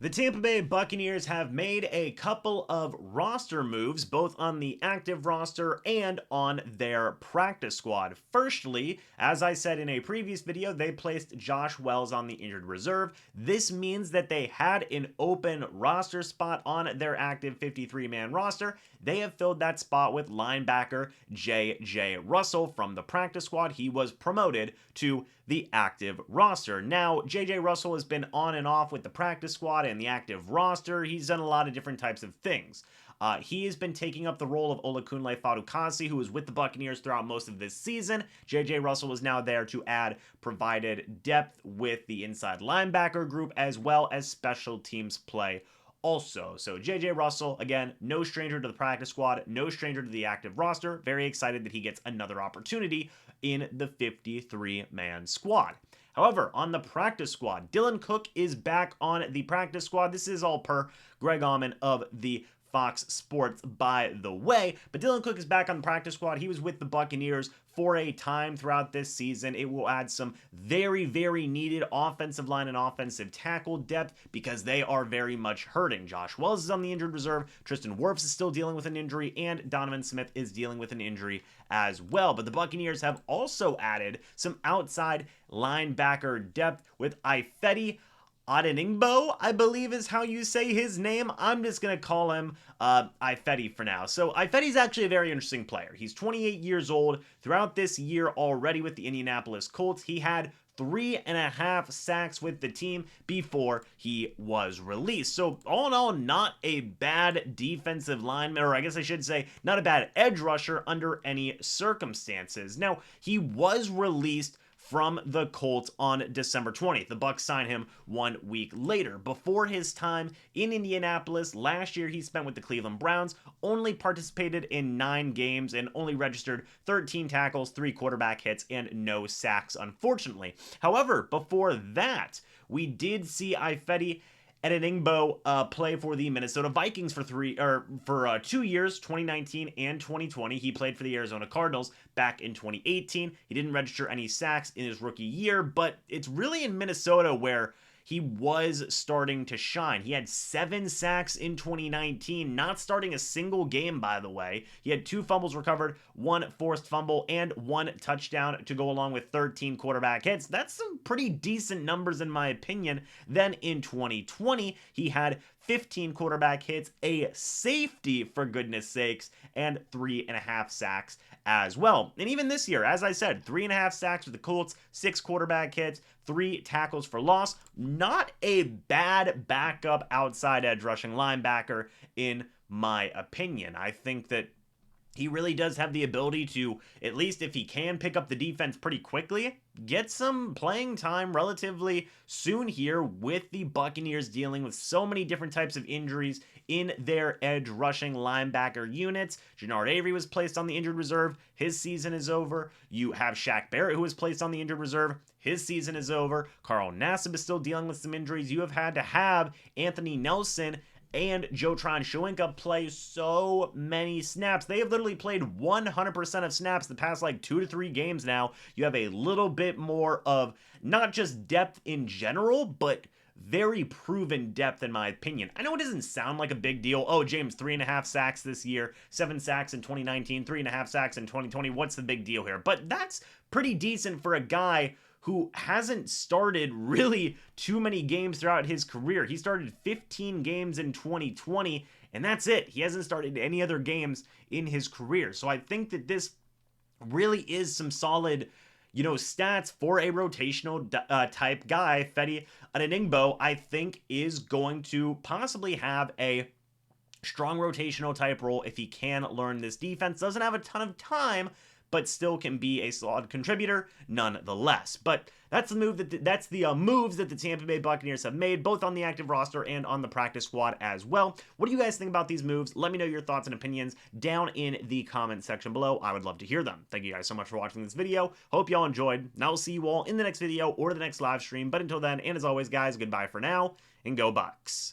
The Tampa Bay Buccaneers have made a couple of roster moves, both on the active roster and on their practice squad. Firstly, as I said in a previous video, they placed Josh Wells on the injured reserve. This means that they had an open roster spot on their active 53-man roster. They have filled that spot with linebacker J.J. Russell from the practice squad. He was promoted to the active roster. Now, J.J. Russell has been on and off with the practice squad and the active roster. He's done a lot of different types of things. He has been taking up the role of Olakunle Fatukasi, who was with the Buccaneers throughout most of this season. J.J. Russell is now there to add provided depth with the inside linebacker group as well as special teams play also. So J.J. Russell, again, no stranger to the practice squad, no stranger to the active roster. Very excited that he gets another opportunity in the 53-man squad. However, on the practice squad, Dylan Cook is back on the practice squad. This is all per Greg Auman of the Fox Sports, by the way. But Dylan Cook is back on the practice squad. He was with the Buccaneers for a time throughout this season. It will add some very, very needed offensive line and offensive tackle depth because they are very much hurting. Josh Wells is on the injured reserve. Tristan Wirfs is still dealing with an injury, and Donovan Smith is dealing with an injury as well. But the Buccaneers have also added some outside linebacker depth with Ifeadi Odenigbo, I believe is how you say his name. I'm just going to call him Ifeadi for now. So Ifeadi's actually a very interesting player. He's 28 years old. Throughout this year already with the Indianapolis Colts, he had 3.5 sacks with the team before he was released. So all in all, not a bad defensive lineman, or I guess I should say not a bad edge rusher under any circumstances. Now, he was released from the Colts on December 20th. The Bucs signed him 1 week later. Before his time in Indianapolis, last year he spent with the Cleveland Browns, only participated in 9 games and only registered 13 tackles, 3 quarterback hits, and no sacks, unfortunately. However, before that, we did see Ifeadi Odenigbo play for the Minnesota Vikings for 2 years, 2019 and 2020. He played for the Arizona Cardinals back in 2018. He didn't register any sacks in his rookie year, but it's really in Minnesota where he was starting to shine. He had 7 sacks in 2019, not starting a single game, by the way. He had 2 fumbles recovered, 1 forced fumble, and 1 touchdown to go along with 13 quarterback hits. That's some pretty decent numbers in my opinion. Then in 2020, he had 15 quarterback hits, a safety for goodness sakes, and 3.5 sacks as well. And even this year, as I said, 3.5 sacks with the Colts, 6 quarterback hits, 3 tackles for loss. Not a bad backup outside edge rushing linebacker in my opinion. I think that he really does have the ability to, at least if he can pick up the defense pretty quickly, get some playing time relatively soon here with the Buccaneers dealing with so many different types of injuries in their edge rushing linebacker units. Jannard Avery was placed on the injured reserve. His season is over. You have Shaq Barrett, who was placed on the injured reserve. His season is over. Carl Nassib is still dealing with some injuries. You have had to have Anthony Nelson and Jotron Shoinka play so many snaps. They have literally played 100% of snaps the past 2 to 3 games now. You have a little bit more of not just depth in general, but very proven depth in my opinion. I know it doesn't sound like a big deal. Oh, James, 3.5 sacks this year, 7 sacks in 2019, 3.5 sacks in 2020. What's the big deal here? But that's pretty decent for a guy who hasn't started really too many games throughout his career. He started 15 games in 2020, and that's it. He hasn't started any other games in his career. So I think that this really is some solid, stats for a rotational type guy. Ifeadi Odenigbo, I think, is going to possibly have a strong rotational type role if he can learn this defense. Doesn't have a ton of time, but still can be a solid contributor nonetheless. But that's the moves that the Tampa Bay Buccaneers have made, both on the active roster and on the practice squad as well. What do you guys think about these moves? Let me know your thoughts and opinions down in the comment section below. I would love to hear them. Thank you guys so much for watching this video. Hope y'all enjoyed, and I will see you all in the next video or the next live stream. But until then, and as always, guys, goodbye for now, and go Bucs.